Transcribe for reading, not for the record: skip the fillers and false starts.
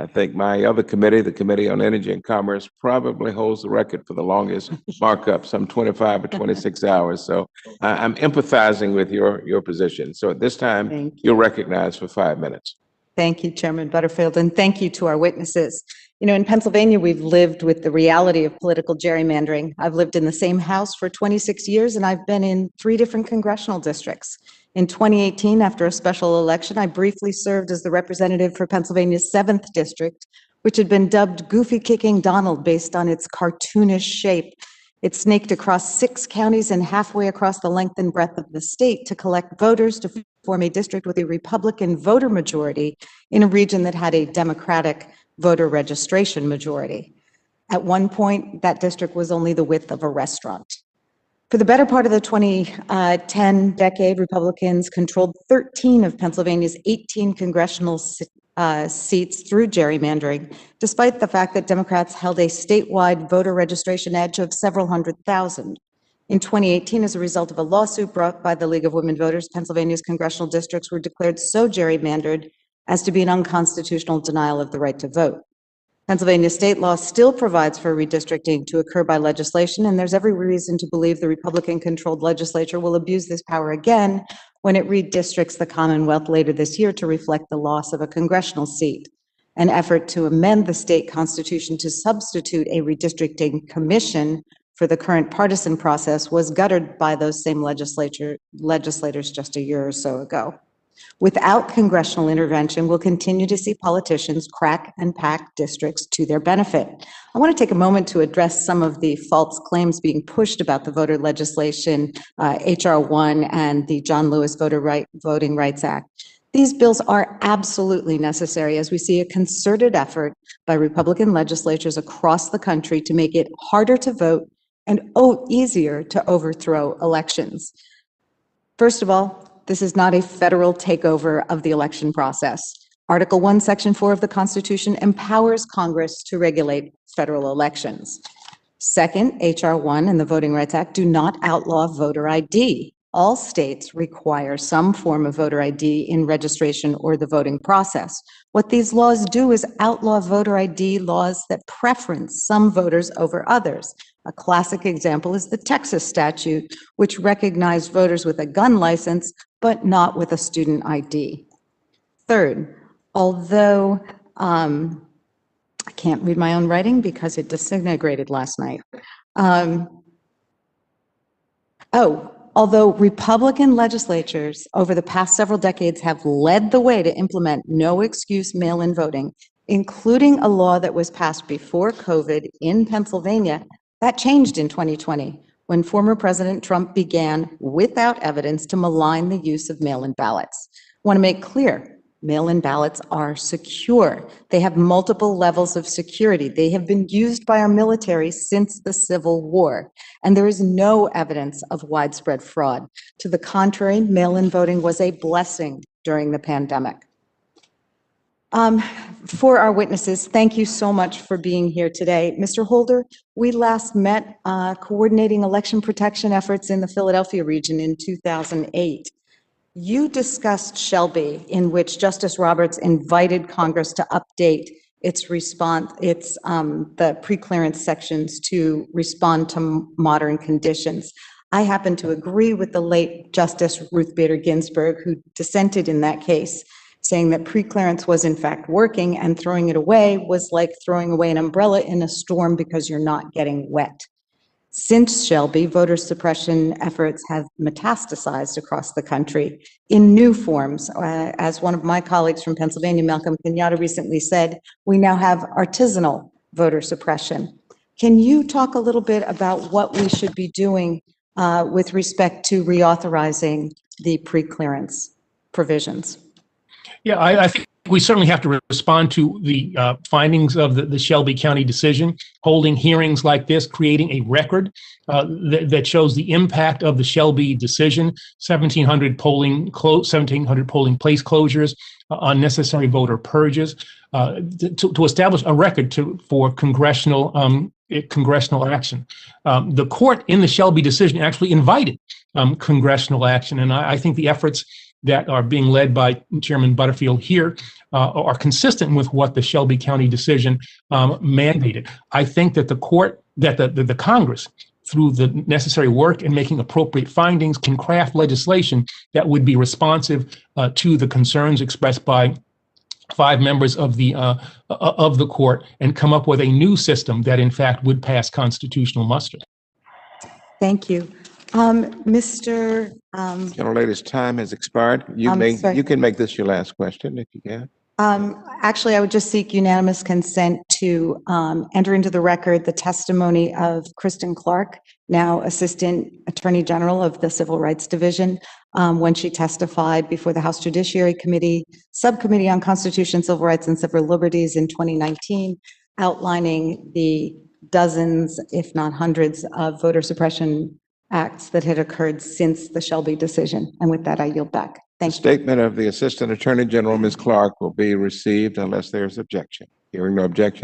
I think my other committee, the Committee on Energy and Commerce, probably holds the record for the longest markup, some 25 or 26 hours. So I'm empathizing with your position. So at this time, you're recognized for 5 minutes. Thank you, Chairman Butterfield, and thank you to our witnesses. You know, in Pennsylvania, we've lived with the reality of political gerrymandering. I've lived in the same house for 26 years, and I've been in 3 different congressional districts. In 2018, after a special election, I briefly served as the representative for Pennsylvania's 7th district, which had been dubbed Goofy Kicking Donald based on its cartoonish shape. It snaked across 6 counties and halfway across the length and breadth of the state to collect voters to form a district with a Republican voter majority in a region that had a Democratic voter registration majority. At one point, that district was only the width of a restaurant. For the better part of the 2010 decade, Republicans controlled 13 of Pennsylvania's 18 congressional seats through gerrymandering, despite the fact that Democrats held a statewide voter registration edge of several hundred thousand. In 2018, as a result of a lawsuit brought by the League of Women Voters, Pennsylvania's congressional districts were declared so gerrymandered as to be an unconstitutional denial of the right to vote. Pennsylvania state law still provides for redistricting to occur by legislation, and there's every reason to believe the Republican-controlled legislature will abuse this power again when it redistricts the Commonwealth later this year to reflect the loss of a congressional seat. An effort to amend the state constitution to substitute a redistricting commission for the current partisan process was guttered by those same legislators just a year or so ago. Without congressional intervention, we'll continue to see politicians crack and pack districts to their benefit. I want to take a moment to address some of the false claims being pushed about the voter legislation, H.R. 1 and the John Lewis Voting Rights Act. These bills are absolutely necessary as we see a concerted effort by Republican legislatures across the country to make it harder to vote and easier to overthrow elections. First of all, this is not a federal takeover of the election process. Article 1, Section 4 of the Constitution empowers Congress to regulate federal elections. Second, H.R. 1 and the Voting Rights Act do not outlaw voter ID. All states require some form of voter ID in registration or the voting process. What these laws do is outlaw voter ID laws that preference some voters over others. A classic example is the Texas statute, which recognized voters with a gun license, but not with a student ID. Third, although I can't read my own writing because it disintegrated last night. Although Republican legislatures over the past several decades have led the way to implement no-excuse mail-in voting, including a law that was passed before COVID in Pennsylvania, that changed in 2020 when former President Trump began, without evidence, to malign the use of mail-in ballots. I want to make clear, mail-in ballots are secure. They have multiple levels of security. They have been used by our military since the Civil War, and there is no evidence of widespread fraud. To the contrary, mail-in voting was a blessing during the pandemic. For our witnesses, thank you so much for being here today. Mr. Holder, we last met coordinating election protection efforts in the Philadelphia region in 2008. You discussed Shelby, in which Justice Roberts invited Congress to update its response, the preclearance sections to respond to modern conditions. I happen to agree with the late Justice Ruth Bader Ginsburg, who dissented in that case, saying that preclearance was in fact working and throwing it away was like throwing away an umbrella in a storm because you're not getting wet. Since Shelby, voter suppression efforts have metastasized across the country in new forms. As one of my colleagues from Pennsylvania, Malcolm Kenyatta, recently said, we now have artisanal voter suppression. Can you talk a little bit about what we should be doing with respect to reauthorizing the preclearance provisions? Yeah, I think we certainly have to respond to the findings of the Shelby County decision, holding hearings like this, creating a record that shows the impact of the Shelby decision, 1,700 polling place closures, unnecessary voter purges, to establish a record for congressional action. The court in the Shelby decision actually invited congressional action, and I think the efforts that are being led by Chairman Butterfield here are consistent with what the Shelby County decision mandated. I think that the Congress, through the necessary work and making appropriate findings, can craft legislation that would be responsive to the concerns expressed by 5 members of the court and come up with a new system that, in fact, would pass constitutional muster. Thank you. Mr. Gentlelady's time has expired. You can make this your last question if you can. Actually, I would just seek unanimous consent to enter into the record the testimony of Kristen Clark, now Assistant Attorney General of the Civil Rights Division, when she testified before the House Judiciary Committee, Subcommittee on Constitution, Civil Rights, and Civil Liberties in 2019, outlining the dozens, if not hundreds, of voter suppression acts that had occurred since the Shelby decision. And with that, I yield back. Thank you. Statement of the Assistant Attorney General, Ms. Clark, will be received unless there is objection. Hearing no objection,